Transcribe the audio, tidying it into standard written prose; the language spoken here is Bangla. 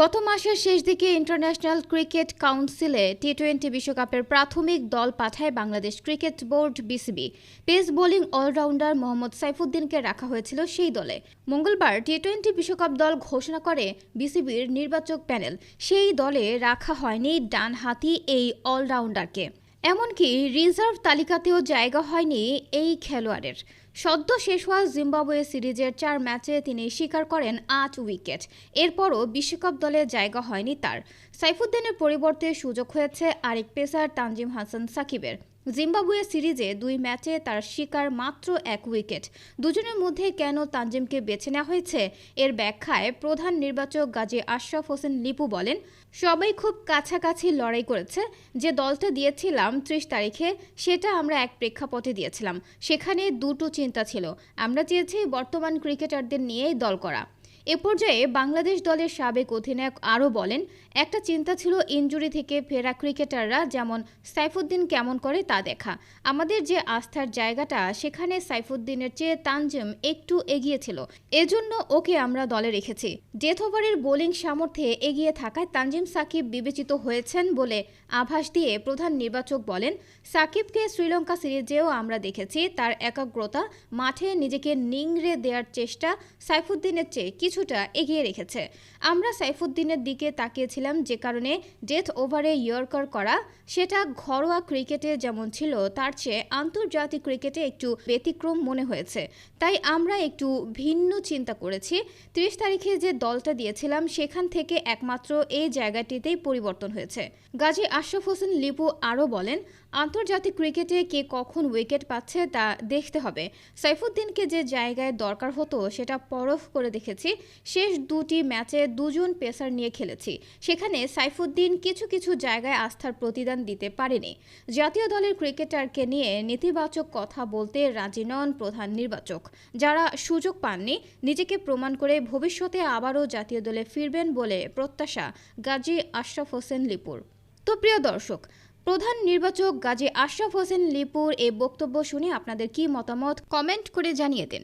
গত মাসের শেষ দিকে ইন্টারন্যাশনাল ক্রিকেট কাউন্সিলে টি-20 বিশ্বকাপের প্রাথমিক দল পাঠায় Bangladesh cricket board BCB. Pace bowling all-rounder Mohammad সাইফুদ্দিনকে রাখা হয়েছিল সেই দলে। মঙ্গলবার টি-20 বিশ্বকাপ দল ঘোষণা করে বিসিবির নির্বাচক প্যানেল। সেই দলে রাখা হয়নি ডানহাতি এই অলরাউন্ডারকে। এমনকি রিজার্ভ তালিকাতেও জায়গা হয়নি এই খেলোয়াড়ের। সদ্য শেষ হওয়া জিম্বাবুয়ে সিরিজের 4 ম্যাচে তিনি শিকার করেন 8 উইকেট। এরপরও বিশ্বকাপ দলে জায়গা হয়নি তার। সাইফুদ্দিনের পরিবর্তে সুযোগ হয়েছে আরেক পেসার তানজিম হাসান সাকিবের। জিম্বাবুয়ে সিরিজে 2 ম্যাচে তার শিকার মাত্র 1 উইকেট। দুজনের মধ্যে কেন তানজিমকে বেছে নেওয়া হয়েছে এর ব্যাখ্যায় প্রধান নির্বাচক গাজী আশরাফ হোসেন লিপু বলেন, সবাই খুব কাছাকাছি লড়াই করেছে। যে দলটা দিয়েছিলাম 30 তারিখে সেটা আমরা এক প্রেক্ষাপটে দিয়েছিলাম। সেখানে দুটো চিন্তা ছিল। আমরা চেয়েছি বর্তমান ক্রিকেটারদের নিয়েই দল করা। এ পর্যায়ে বাংলাদেশ দলের সাবেক অধিনায়ক আরও বলেন, একটা চিন্তা ছিল ইনজুরি থেকে ফেরা ক্রিকেটাররা যেমন সাইফুদ্দিন কেমন করে তা দেখা। আমাদের যে আস্থার জায়গাটা সেখানে সাইফুদ্দিনের চেয়ে তানজিম একটু এগিয়ে ছিল। এজন্য ওকে আমরা দলে রেখেছি। ডেথ ওভারের বোলিং সামর্থ্যে এগিয়ে থাকায় তানজিম সাকিব বিবেচিত হয়েছেন বলে আভাস দিয়ে প্রধান নির্বাচক বলেন, সাকিবকে শ্রীলঙ্কা সিরিজেও আমরা দেখেছি তার একাগ্রতা, মাঠে নিজেকে নিংড়ে দেওয়ার চেষ্টা সাইফুদ্দিনের চেয়ে কিছুটা এগিয়ে রেখেছে। আমরা সাইফুদ্দিনের দিকে তাকিয়েছিলাম যে কারণে ডেথ ওভারে ইয়র্কার করা সেটা ঘরোয়া ক্রিকেটে যেমন ছিল তার চেয়ে আন্তর্জাতিক ক্রিকেটে একটু ব্যতিক্রম মনে হয়েছে। তাই আমরা একটু ভিন্ন চিন্তা করেছি। 30 তারিখে যে দলটা দিয়েছিলাম সেখান থেকে একমাত্র এই জায়গাটিতেই পরিবর্তন হয়েছে। গাজী আশরাফ হোসেন লিপু আরও বলেন, আন্তর্জাতিক ক্রিকেটে কে কখন উইকেট পাচ্ছে তা দেখতে হবে। সাইফুদ্দিনকে যে জায়গায় দরকার হতো সেটা পরখ করে দেখেছি। শেষ 2টি ম্যাচে 2 জন পেসার নিয়ে খেলেছি। সেখানে সাইফুদ্দিন কিছু কিছু জায়গায় আস্থার প্রতিদান দিতে পারেনি। জাতীয় দলের ক্রিকেটারকে নিয়ে নেতিবাচক কথা বলতে রাজি নন প্রধান নির্বাচক। যারা সুযোগ পাননি নিজেকে প্রমাণ করে ভবিষ্যতে আবারও জাতীয় দলে ফিরবেন বলে প্রত্যাশা গাজী আশরাফ হোসেন লিপুর। তো প্রিয় দর্শক, প্রধান নির্বাচক গাজী আশরাফ হোসেন লিপুর এই বক্তব্য শুনে আপনাদের কি মতামত কমেন্ট করে জানিয়ে দিন।